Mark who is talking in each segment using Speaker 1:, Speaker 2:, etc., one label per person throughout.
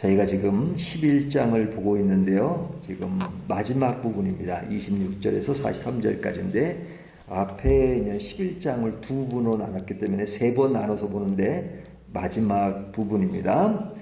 Speaker 1: 저희가 지금 11장을 보고 있는데요. 지금 마지막 부분입니다. 26절에서 43절까지인데 앞에 11장을 두 분으로 나눴기 때문에 세 번 나눠서 보는데 마지막 부분입니다.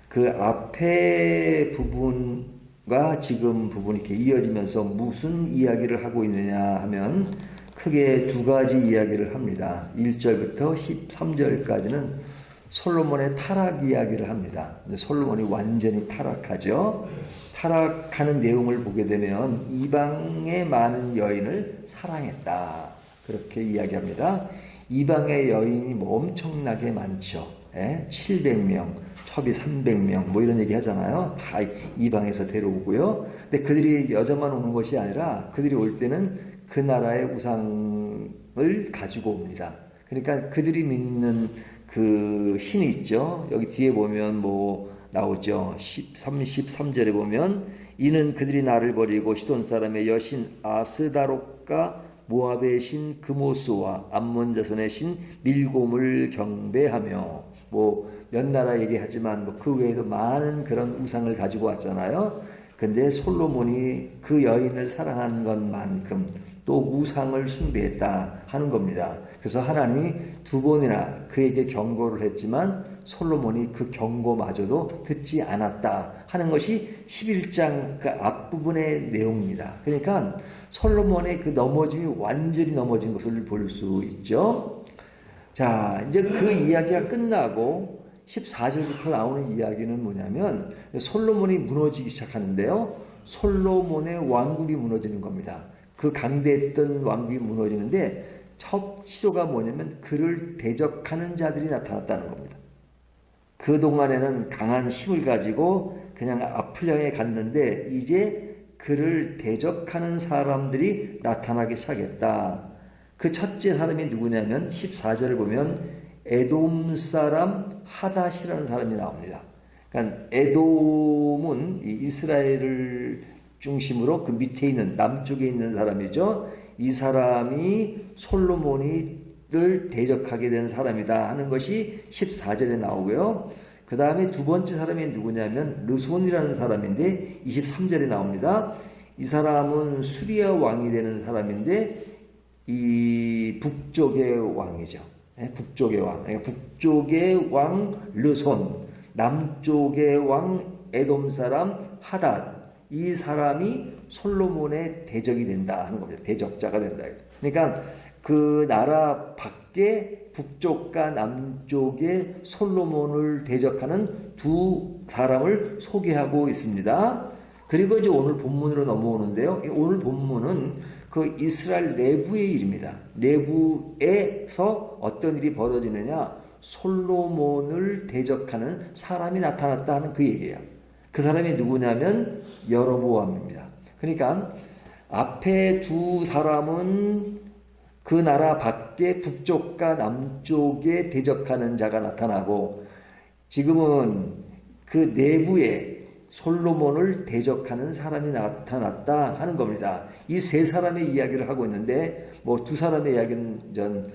Speaker 1: 그 앞에 부분과 지금 부분이 이렇게 이어지면서 무슨 이야기를 하고 있느냐 하면 크게 두 가지 이야기를 합니다. 1절부터 13절까지는 솔로몬의 타락 이야기를 합니다. 솔로몬이 완전히 타락하죠. 타락하는 내용을 보게 되면 이방의 많은 여인을 사랑했다. 그렇게 이야기합니다. 이방의 여인이 뭐 엄청나게 많죠. 700명, 첩이 300명 뭐 이런 얘기 하잖아요. 다 이방에서 데려오고요. 근데 그들이 여자만 오는 것이 아니라 그들이 올 때는 그 나라의 우상을 가지고 옵니다. 그러니까 그들이 믿는 그 신이 있죠. 여기 뒤에 보면 뭐 나오죠. 33절에 보면 이는 그들이 나를 버리고 시돈 사람의 여신 아스다롯과 모압의 신 그모스와 암몬 자손의 신 밀곰을 경배하며 뭐 몇 나라 얘기하지만 뭐 그 외에도 많은 그런 우상을 가지고 왔잖아요. 근데 솔로몬이 그 여인을 사랑한 것만큼 또 우상을 숭배했다 하는 겁니다. 그래서 하나님이 두 번이나 그에게 경고를 했지만 솔로몬이 그 경고마저도 듣지 않았다 하는 것이 11장 그 앞부분의 내용입니다. 그러니까 솔로몬의 그 넘어짐이 완전히 넘어진 것을 볼 수 있죠. 자, 이제 그 이야기가 끝나고 14절부터 나오는 이야기는 뭐냐면 솔로몬이 무너지기 시작하는데요. 솔로몬의 왕국이 무너지는 겁니다. 그 강대했던 왕국이 무너지는데 첫 시도가 뭐냐면 그를 대적하는 자들이 나타났다는 겁니다. 그동안에는 강한 힘을 가지고 그냥 앞을 향해 갔는데 이제 그를 대적하는 사람들이 나타나기 시작했다. 그 첫째 사람이 누구냐면 14절을 보면 에돔 사람 하닷이라는 사람이 나옵니다. 그러니까 에돔은 이스라엘을 중심으로 그 밑에 있는 남쪽에 있는 사람이죠. 이 사람이 솔로몬을 대적하게 된 사람이다 하는 것이 14절에 나오고요. 그 다음에 두 번째 사람이 누구냐면 르손이라는 사람인데 23절에 나옵니다. 이 사람은 수리아 왕이 되는 사람인데 이 북쪽의 왕이죠. 북쪽의 왕, 그러니까 북쪽의 왕 르손, 남쪽의 왕 에돔 사람 하닷, 이 사람이 솔로몬의 대적이 된다 하는 겁니다. 대적자가 된다. 그러니까 그 나라 밖에 북쪽과 남쪽에 솔로몬을 대적하는 두 사람을 소개하고 있습니다. 그리고 이제 오늘 본문으로 넘어오는데요. 오늘 본문은 그 이스라엘 내부의 일입니다. 내부에서 어떤 일이 벌어지느냐? 솔로몬을 대적하는 사람이 나타났다 하는 그 얘기예요. 그 사람이 누구냐면 여로보암입니다. 그러니까 앞에 두 사람은 그 나라 밖에 북쪽과 남쪽에 대적하는 자가 나타나고 지금은 그 내부에 솔로몬을 대적하는 사람이 나타났다 하는 겁니다. 이 세 사람의 이야기를 하고 있는데 뭐 두 사람의 이야기는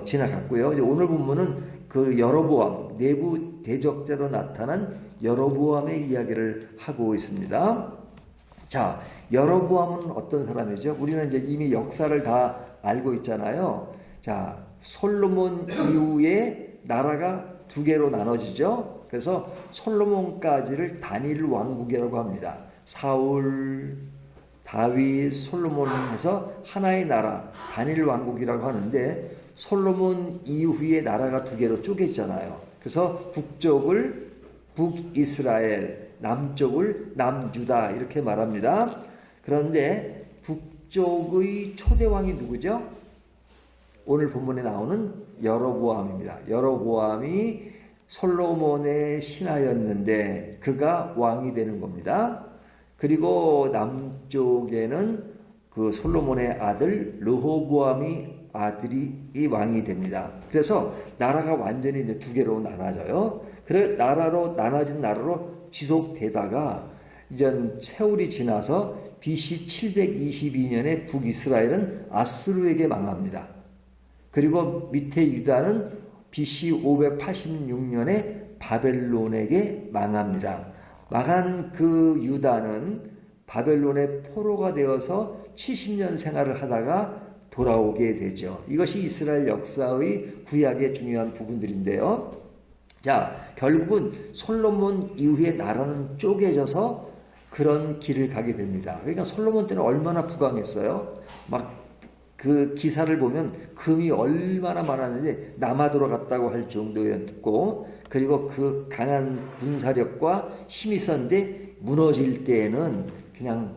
Speaker 1: 지나갔고요. 이제 오늘 본문은 그 여로보암 내부 대적자로 나타난 여로보암의 이야기를 하고 있습니다. 자, 여로보암은 어떤 사람이죠? 우리는 이제 이미 역사를 다 알고 있잖아요. 자, 솔로몬 이후에 나라가 두 개로 나눠지죠. 그래서 솔로몬까지를 단일 왕국이라고 합니다. 사울, 다윗, 솔로몬 해서 하나의 나라, 단일 왕국이라고 하는데 솔로몬 이후에 나라가 두 개로 쪼개잖아요. 그래서 북쪽을 북이스라엘, 남쪽을 남유다 이렇게 말합니다. 그런데 북쪽의 초대왕이 누구죠? 오늘 본문에 나오는 여로보암입니다. 여로보암이 솔로몬의 신하였는데 그가 왕이 되는 겁니다. 그리고 남쪽에는 그 솔로몬의 아들 르호보암이 아들이 이 왕이 됩니다. 그래서 나라가 완전히 이제 두 개로 나눠져요. 그래 나라로 나눠진 나라로 지속되다가 이제 세월이 지나서 BC 722년에 북이스라엘은 아수르에게 망합니다. 그리고 밑에 유다는 BC 586년에 바벨론에게 망합니다. 망한 그 유다는 바벨론의 포로가 되어서 70년 생활을 하다가 돌아오게 되죠. 이것이 이스라엘 역사의 구약의 중요한 부분들인데요. 자, 결국은 솔로몬 이후에 나라는 쪼개져서 그런 길을 가게 됩니다. 그러니까 솔로몬 때는 얼마나 부강했어요. 막 그 기사를 보면 금이 얼마나 많았는데 남아도로 갔다고 할 정도였고, 그리고 그 강한 군사력과 힘이 있었는데 무너질 때에는 그냥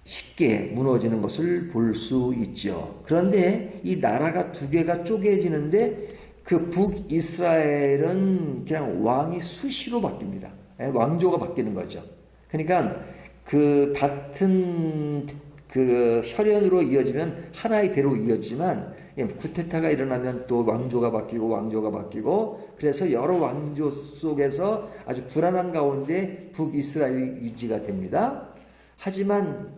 Speaker 1: 쉽게 무너지는 것을 볼 수 있죠. 그런데 이 나라가 두 개가 쪼개지는데 그 북이스라엘은 그냥 왕이 수시로 바뀝니다. 왕조가 바뀌는 거죠. 그러니까 그 같은 그 혈연으로 이어지면 하나의 배로 이어지지만 쿠데타가 일어나면 또 왕조가 바뀌고 그래서 여러 왕조 속에서 아주 불안한 가운데 북이스라엘이 유지가 됩니다. 하지만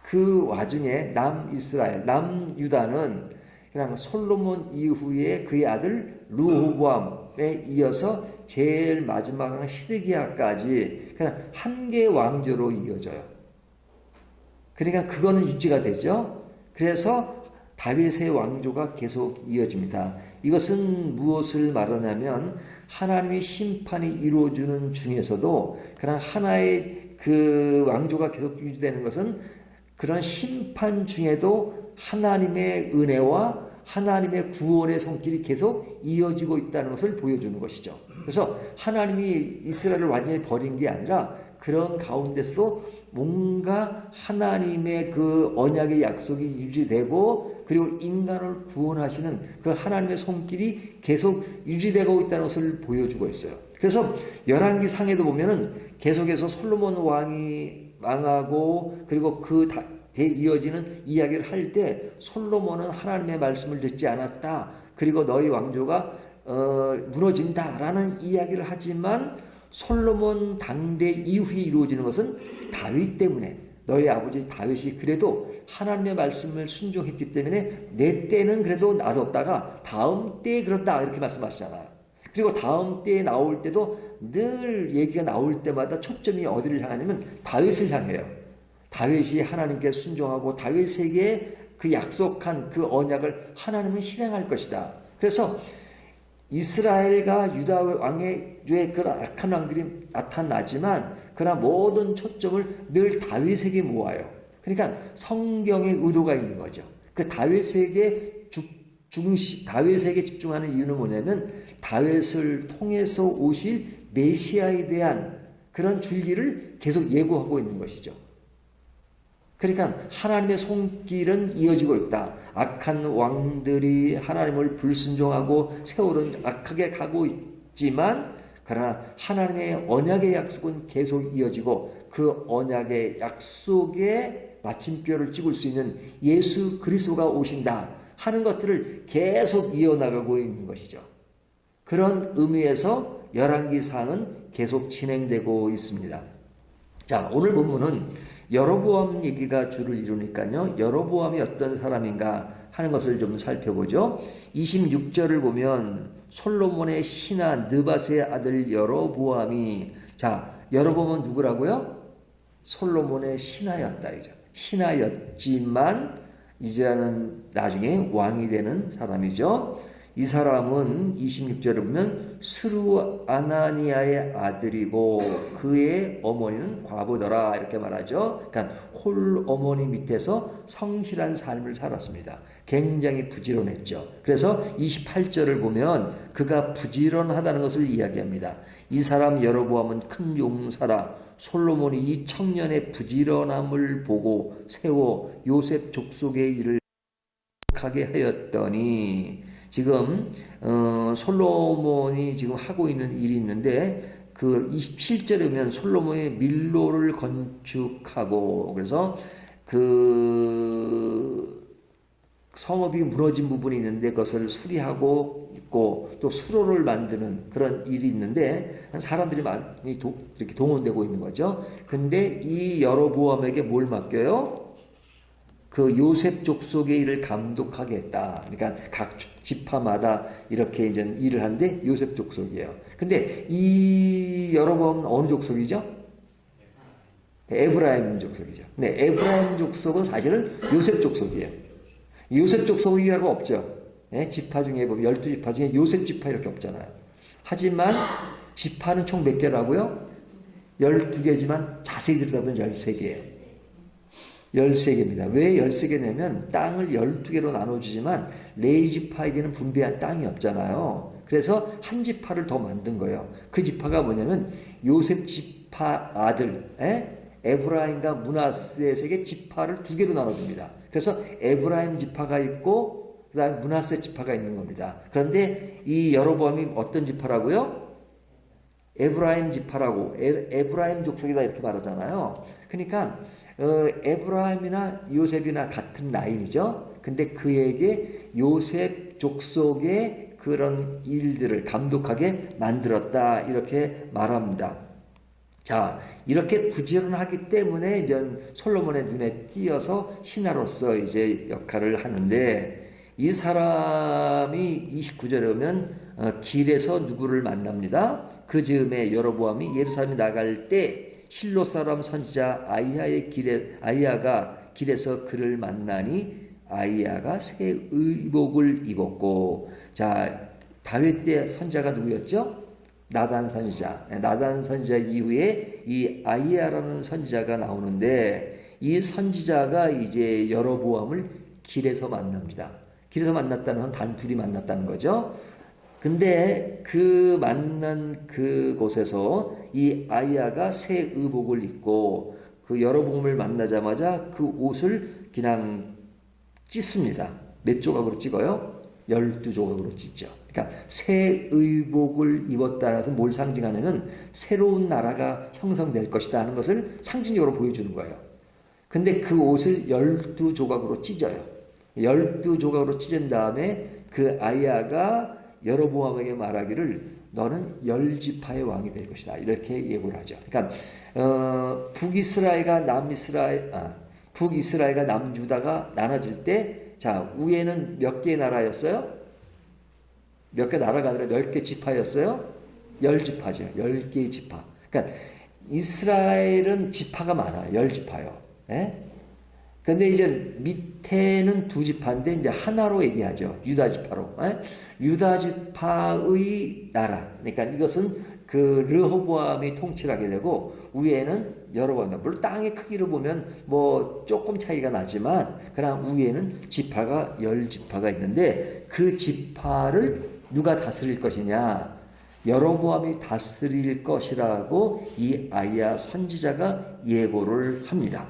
Speaker 1: 그 와중에 남이스라엘, 남유다는 그냥 솔로몬 이후에 그의 아들 르호보암에 이어서 제일 마지막 시드기야까지 그냥 한 개의 왕조로 이어져요. 그러니까 그거는 유지가 되죠. 그래서 다윗의 왕조가 계속 이어집니다. 이것은 무엇을 말하냐면 하나님의 심판이 이루어지는 중에서도 그냥 하나의 그 왕조가 계속 유지되는 것은 그런 심판 중에도 하나님의 은혜와 하나님의 구원의 손길이 계속 이어지고 있다는 것을 보여주는 것이죠. 그래서 하나님이 이스라엘을 완전히 버린 게 아니라 그런 가운데서도 뭔가 하나님의 그 언약의 약속이 유지되고 그리고 인간을 구원하시는 그 하나님의 손길이 계속 유지되고 있다는 것을 보여주고 있어요. 그래서 열왕기 상에도 보면은 계속해서 솔로몬 왕이 망하고 그리고 그 이어지는 이야기를 할 때 솔로몬은 하나님의 말씀을 듣지 않았다. 그리고 너희 왕조가 무너진다라는 이야기를 하지만 솔로몬 당대 이후에 이루어지는 것은 다윗 때문에 너희 아버지 다윗이 그래도 하나님의 말씀을 순종했기 때문에 내 때는 그래도 놔뒀다가 다음 때에 그렇다 이렇게 말씀하시잖아요. 그리고 다음 때에 나올 때도 늘 얘기가 나올 때마다 초점이 어디를 향하냐면 다윗을 향해요. 다윗이 하나님께 순종하고 다윗에게 그 약속한 그 언약을 하나님은 실행할 것이다. 그래서 이스라엘과 유다 왕의 그런 악한 왕들이 나타나지만 그러나 모든 초점을 늘 다윗에게 모아요. 그러니까 성경의 의도가 있는 거죠. 그 다윗에게 집중하는 이유는 뭐냐면 다윗을 통해서 오실 메시아에 대한 그런 줄기를 계속 예고하고 있는 것이죠. 그러니까 하나님의 손길은 이어지고 있다. 악한 왕들이 하나님을 불순종하고 세월은 악하게 가고 있지만 그러나 하나님의 언약의 약속은 계속 이어지고 그 언약의 약속에 마침표를 찍을 수 있는 예수 그리스도가 오신다 하는 것들을 계속 이어나가고 있는 것이죠. 그런 의미에서 열왕기상은 계속 진행되고 있습니다. 자, 오늘 본문은 여로보암 얘기가 주를 이루니까요. 여로보암이 어떤 사람인가 하는 것을 좀 살펴보죠. 26절을 보면 솔로몬의 신하 느밧의 아들 여로보암이, 자, 여로보암은 누구라고요? 솔로몬의 신하였다 이죠. 신하였지만 이제는 나중에 왕이 되는 사람이죠. 이 사람은 26절을 보면 스루 아나니아의 아들이고 그의 어머니는 과부더라 이렇게 말하죠. 그러니까 홀 어머니 밑에서 성실한 삶을 살았습니다. 굉장히 부지런했죠. 그래서 28절을 보면 그가 부지런하다는 것을 이야기합니다. 이 사람 여로보암은 큰 용사라. 솔로몬이 이 청년의 부지런함을 보고 세워 요셉 족속의 일을 하게 하였더니, 지금 솔로몬이 지금 하고 있는 일이 있는데 그 27절에 보면 솔로몬이 밀로를 건축하고, 그래서 그 성읍이 무너진 부분이 있는데 그것을 수리하고 있고 또 수로를 만드는 그런 일이 있는데 사람들이 많이 이렇게 동원되고 있는 거죠. 근데 이 여로보암에게 뭘 맡겨요? 그 요셉 족속의 일을 감독하게 했다. 그러니까 각 지파마다 이렇게 이제 일을 하는데 요셉 족속이에요. 근데 이 여로보암은 어느 족속이죠? 에브라임 족속이죠. 근데 에브라임 족속은 사실은 요셉 족속이에요. 요셉 족속이라고 없죠. 예? 지파 중에 보면 12지파 중에 요셉 지파 이렇게 없잖아요. 하지만 지파는 총 몇 개라고요? 12개지만 자세히 들여다보면 13개예요. 13개입니다. 왜 13개냐면 땅을 12개로 나눠주지만 레위 지파에게는 분배한 땅이 없잖아요. 그래서 한 지파를 더 만든 거예요. 그 지파가 뭐냐면 요셉 지파 아들 에브라임과 므낫세에게 지파를 2개로 나눠줍니다. 그래서 에브라임 지파가 있고 그 다음에 므낫세 지파가 있는 겁니다. 그런데 이 여로보암이 어떤 지파라고요? 에브라임 지파라고 에브라임 족속이다 이렇게 말하잖아요. 그러니까 에브라임이나 요셉이나 같은 라인이죠. 근데 그에게 요셉 족속의 그런 일들을 감독하게 만들었다 이렇게 말합니다. 자, 이렇게 부지런하기 때문에 이제 솔로몬의 눈에 띄어서 신하로서 이제 역할을 하는데 이 사람이 29절에 오면 길에서 누구를 만납니다. 그 즈음에 여로보암이 예루살렘에 나갈 때 실로 사람 선지자 아이야가 길에서 그를 만나니 아이야가 새 의복을 입었고, 자, 다윗 때 선지자가 누구였죠? 나단 선지자. 나단 선지자 이후에 이 아이야라는 선지자가 나오는데 이 선지자가 이제 여로보암을 길에서 만납니다. 길에서 만났다는 건 단 둘이 만났다는 거죠. 근데 그 만난 그곳에서 이 아이야가 새 의복을 입고 그 여로보암을 만나자마자 그 옷을 그냥 찢습니다. 몇 조각으로 찍어요? 12조각으로 찢죠. 그러니까 새 의복을 입었다는 것은 뭘 상징하냐면 새로운 나라가 형성될 것이다 하는 것을 상징적으로 보여주는 거예요. 근데 그 옷을 12조각으로 찢어요. 12조각으로 찢은 다음에 그 아이야가 여로보암에게 말하기를 너는 10지파의 왕이 될 것이다. 이렇게 예고를 하죠. 그러니까 북이스라엘과 남유다가 나눠질 때 자, 위에는 몇 개의 나라였어요? 몇 개 나라가 아니라 10개 지파였어요? 10지파죠. 10개의 지파. 그러니까 이스라엘은 지파가 많아요. 10지파요. 예? 근데 이제 밑에는 2지파인데 이제 하나로 얘기하죠. 유다 지파로. 예? 유다 지파의 나라. 그러니까 이것은 그 르호보암이 통치하게 되고 위에는 여로보암. 물론 땅의 크기로 보면 뭐 조금 차이가 나지만 그냥 위에는 지파가 10지파가 있는데 그 지파를 누가 다스릴 것이냐? 여로보암이 다스릴 것이라고 이 아이야 선지자가 예고를 합니다.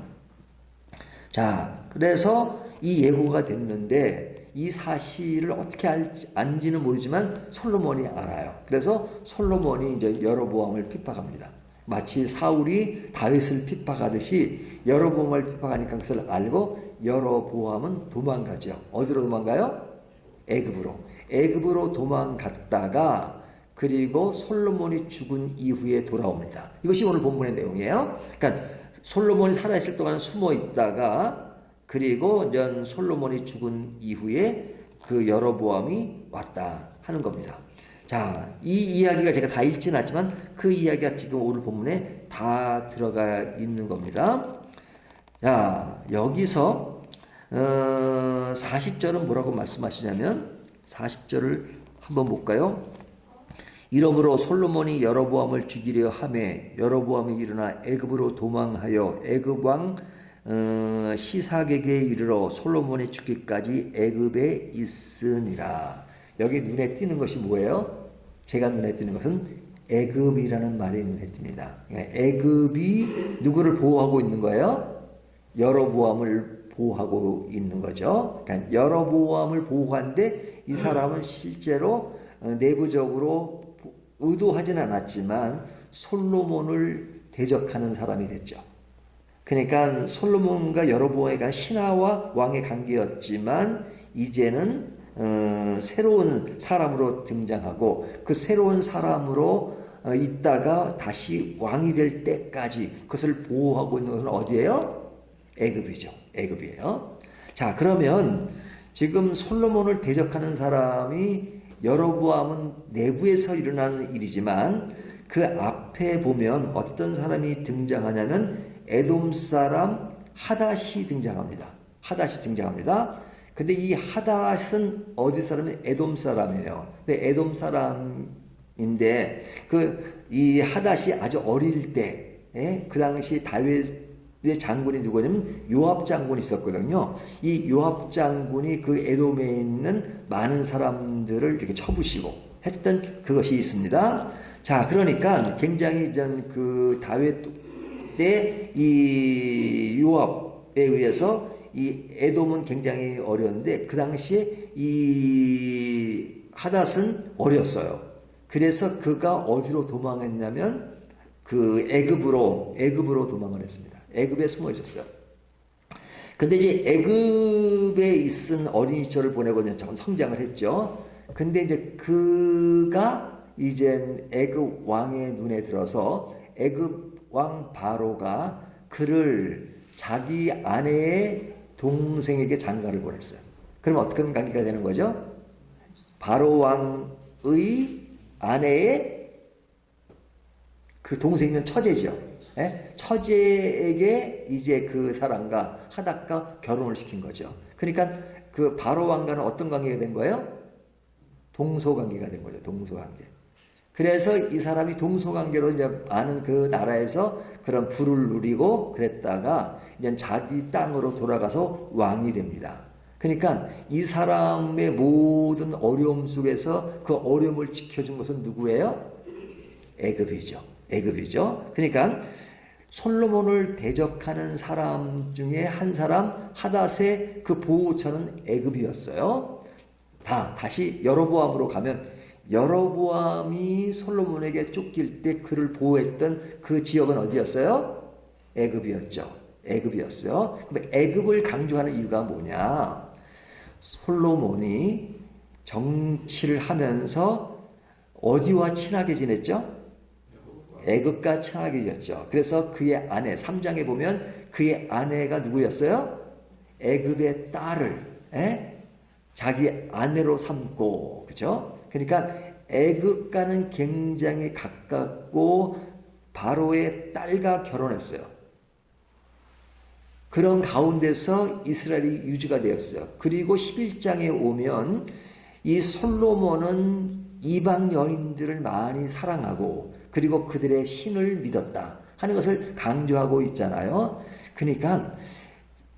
Speaker 1: 자, 그래서 이 예고가 됐는데 이 사실을 어떻게 안지는 모르지만 솔로몬이 알아요. 그래서 솔로몬이 이제 여로보암을 핍박합니다. 마치 사울이 다윗을 핍박하듯이 여로보암을 핍박하니까 그것을 알고 여로보암은 도망가죠. 어디로 도망가요? 애굽으로 도망갔다가 그리고 솔로몬이 죽은 이후에 돌아옵니다. 이것이 오늘 본문의 내용이에요. 그러니까 솔로몬이 살아있을 동안 숨어 있다가 그리고 전 솔로몬이 죽은 이후에 그 여로보암이 왔다 하는 겁니다. 자, 이 이야기가 제가 다 읽지는 않지만 그 이야기가 지금 오늘 본문에 다 들어가 있는 겁니다. 자, 여기서 40절은 뭐라고 말씀하시냐면 40절을 한번 볼까요? 이러므로 솔로몬이 여로보암을 죽이려 하매 여로보암이 일어나 애굽으로 도망하여 애굽 왕 시삭에게 이르러 솔로몬이 죽기까지 애굽에 있으니라. 여기 눈에 띄는 것이 뭐예요? 제가 눈에 띄는 것은 애굽이라는 말이 눈에 띕니다. 애굽이 누구를 보호하고 있는 거예요? 여로보암을 보호하고 있는 거죠. 그러니까 여로보암을 보호하는데 이 사람은 실제로 내부적으로 의도하진 않았지만 솔로몬을 대적하는 사람이 됐죠. 그러니까 솔로몬과 여로보암에 관한 신하와 왕의 관계였지만 이제는 새로운 사람으로 등장하고 그 새로운 사람으로 있다가 다시 왕이 될 때까지 그것을 보호하고 있는 것은 어디예요? 애굽이죠. 애굽이에요. 자, 그러면 지금 솔로몬을 대적하는 사람이 여로보암은 내부에서 일어나는 일이지만 그 앞에 보면 어떤 사람이 등장하냐면 에돔 사람 하닷이 등장합니다. 하닷이 등장합니다. 근데 이 하닷은 어디 사람이 에돔 사람이에요. 근데 에돔 사람인데 이 하닷이 아주 어릴 때, 그 당시 다윗의 장군이 누구냐면 요압 장군이 있었거든요. 이 요압 장군이 그 에돔에 있는 많은 사람들을 이렇게 쳐부시고 했던 그것이 있습니다. 자, 그러니까 굉장히 그 다윗 때 이 요압에 의해서 이 에돔은 굉장히 어려운데 그 당시에 이 하닷은 어렸어요. 그래서 그가 어디로 도망했냐면 그 애굽으로 도망을 했습니다. 애굽에 숨어 있었어요. 근데 이제 애굽에 있은 어린 시절을 보내고 이제 성장을 했죠. 근데 이제 그가 이제 애굽 왕의 눈에 들어서 애굽 왕 바로가 그를 자기 아내의 동생에게 장가를 보냈어요. 그럼 어떤 관계가 되는 거죠? 바로 왕의 아내의 그 동생이면 처제죠. 처제에게 이제 그 사람과 하닷과 결혼을 시킨 거죠. 그러니까 그 바로 왕과는 어떤 관계가 된 거예요? 동서관계가 된 거죠. 동서관계. 그래서 이 사람이 동서관계로 이제 많은 그 나라에서 그런 부를 누리고 그랬다가 이제 자기 땅으로 돌아가서 왕이 됩니다. 그러니까 이 사람의 모든 어려움 속에서 그 어려움을 지켜준 것은 누구예요? 애굽이죠. 애굽이죠. 그러니까 솔로몬을 대적하는 사람 중에 한 사람 하닷의 그 보호처는 애굽이었어요. 다시 여로보암으로 가면 여로보암이 솔로몬에게 쫓길 때 그를 보호했던 그 지역은 어디였어요? 애굽이었죠. 애굽이었어요. 그럼 애굽을 강조하는 이유가 뭐냐? 솔로몬이 정치를 하면서 어디와 친하게 지냈죠? 애굽과 친하게 지냈죠. 그래서 그의 아내 3장에 보면 그의 아내가 누구였어요? 애굽의 딸을 자기 아내로 삼고, 그죠? 그러니까 애굽과는 굉장히 가깝고 바로의 딸과 결혼했어요. 그런 가운데서 이스라엘이 유지가 되었어요. 그리고 11장에 오면 이 솔로몬은 이방 여인들을 많이 사랑하고 그리고 그들의 신을 믿었다 하는 것을 강조하고 있잖아요. 그러니까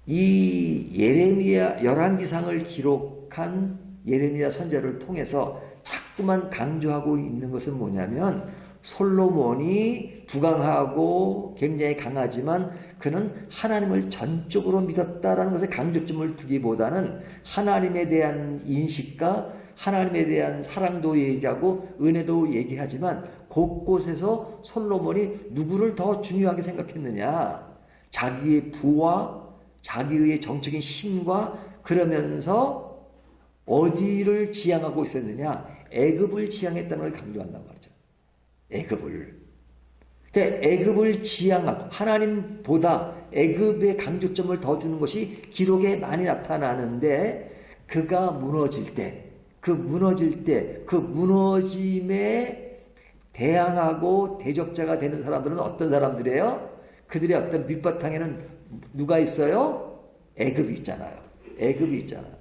Speaker 1: 이 예레미야 열왕기상을 기록한 예레미야 선지자를 통해서 자꾸만 강조하고 있는 것은 뭐냐면 솔로몬이 부강하고 굉장히 강하지만 그는 하나님을 전적으로 믿었다라는 것에 강조점을 두기보다는 하나님에 대한 인식과 하나님에 대한 사랑도 얘기하고 은혜도 얘기하지만 곳곳에서 솔로몬이 누구를 더 중요하게 생각했느냐? 자기의 부와 자기의 정적인 힘과 그러면서 어디를 지향하고 있었느냐? 애굽을 지향했다는 걸 강조한단 말이죠. 애굽을. 애굽을 지향한 하나님보다 애굽의 강조점을 더 주는 것이 기록에 많이 나타나는데 그가 무너질 때 그 무너짐에 대항하고 대적자가 되는 사람들은 어떤 사람들이에요? 그들의 어떤 밑바탕에는 누가 있어요? 애굽이 있잖아요. 애굽이 있잖아요.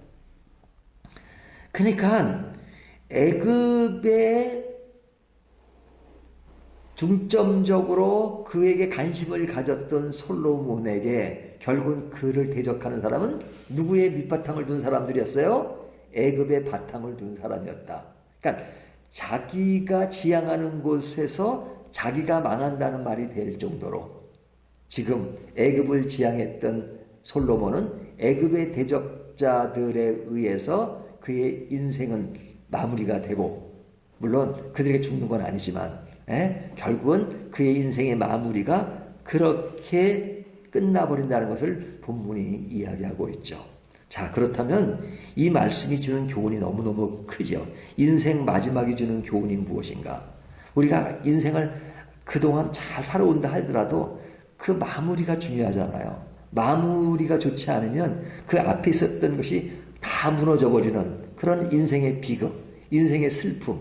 Speaker 1: 그러니까 애굽에 중점적으로 그에게 관심을 가졌던 솔로몬에게 결국은 그를 대적하는 사람은 누구의 밑바탕을 둔 사람들이었어요? 애굽의 바탕을 둔 사람이었다. 그러니까 자기가 지향하는 곳에서 자기가 망한다는 말이 될 정도로 지금 애굽을 지향했던 솔로몬은 애굽의 대적자들에 의해서 그의 인생은 마무리가 되고 물론 그들에게 죽는 건 아니지만 결국은 그의 인생의 마무리가 그렇게 끝나버린다는 것을 본문이 이야기하고 있죠. 자, 그렇다면 이 말씀이 주는 교훈이 너무너무 크죠. 인생 마지막이 주는 교훈이 무엇인가? 우리가 인생을 그동안 잘 살아온다 하더라도 그 마무리가 중요하잖아요. 마무리가 좋지 않으면 그 앞에 있었던 것이 다 무너져 버리는 그런 인생의 비극, 인생의 슬픔,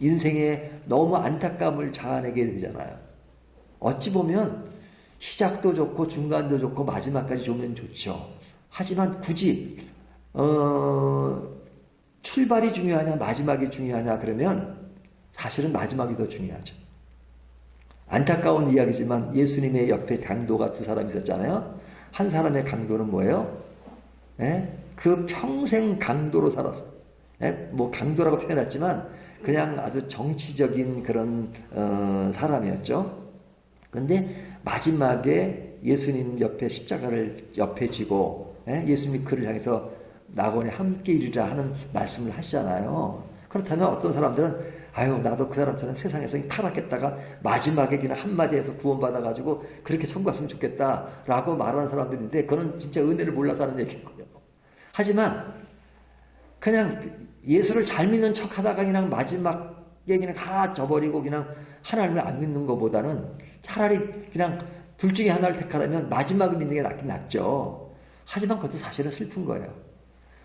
Speaker 1: 인생의 너무 안타까움을 자아내게 되잖아요. 어찌 보면 시작도 좋고 중간도 좋고 마지막까지 좋으면 좋죠. 하지만 굳이 출발이 중요하냐 마지막이 중요하냐 그러면 사실은 마지막이 더 중요하죠. 안타까운 이야기지만 예수님의 옆에 강도가 두 사람 있었잖아요. 한 사람의 강도는 뭐예요? 그 평생 강도로 살았어요. 뭐 강도라고 표현했지만 그냥 아주 정치적인 그런 사람이었죠. 그런데 마지막에 예수님 옆에 십자가를 옆에 지고 예수님이 그를 향해서 낙원에 함께 이르라 하는 말씀을 하시잖아요. 그렇다면 어떤 사람들은 아유 나도 그 사람처럼 세상에서 타락했다가 마지막에 그냥 한마디에서 구원받아가지고 그렇게 천국 갔으면 좋겠다라고 말하는 사람들인데 그거는 진짜 은혜를 몰라서 하는 얘기인 거예요. 하지만 그냥 예수를 잘 믿는 척하다가 그냥 마지막에 그냥 다 져버리고 그냥 하나님을 안 믿는 것보다는 차라리 그냥 둘 중에 하나를 택하라면 마지막을 믿는 게 낫긴 낫죠. 하지만 그것도 사실은 슬픈 거예요.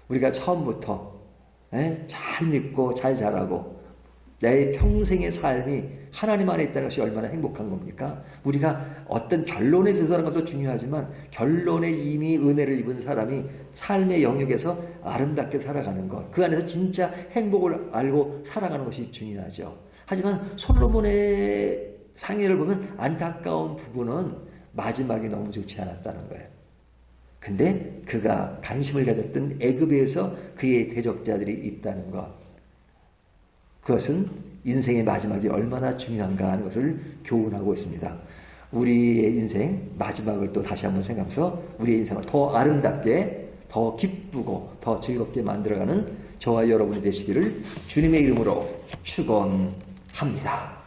Speaker 1: 우리가 처음부터 잘 믿고 잘 자라고 내 평생의 삶이 하나님 안에 있다는 것이 얼마나 행복한 겁니까? 우리가 어떤 결론에 도달하는 것도 중요하지만 결론에 이미 은혜를 입은 사람이 삶의 영역에서 아름답게 살아가는 것, 그 안에서 진짜 행복을 알고 살아가는 것이 중요하죠. 하지만 솔로몬의 상해를 보면 안타까운 부분은 마지막이 너무 좋지 않았다는 거예요. 근데 그가 관심을 가졌던 애굽에서 그의 대적자들이 있다는 것, 그것은 인생의 마지막이 얼마나 중요한가 하는 것을 교훈하고 있습니다. 우리의 인생 마지막을 또 다시 한번 생각하면서 우리의 인생을 더 아름답게, 더 기쁘고 더 즐겁게 만들어가는 저와 여러분이 되시기를 주님의 이름으로 축원합니다.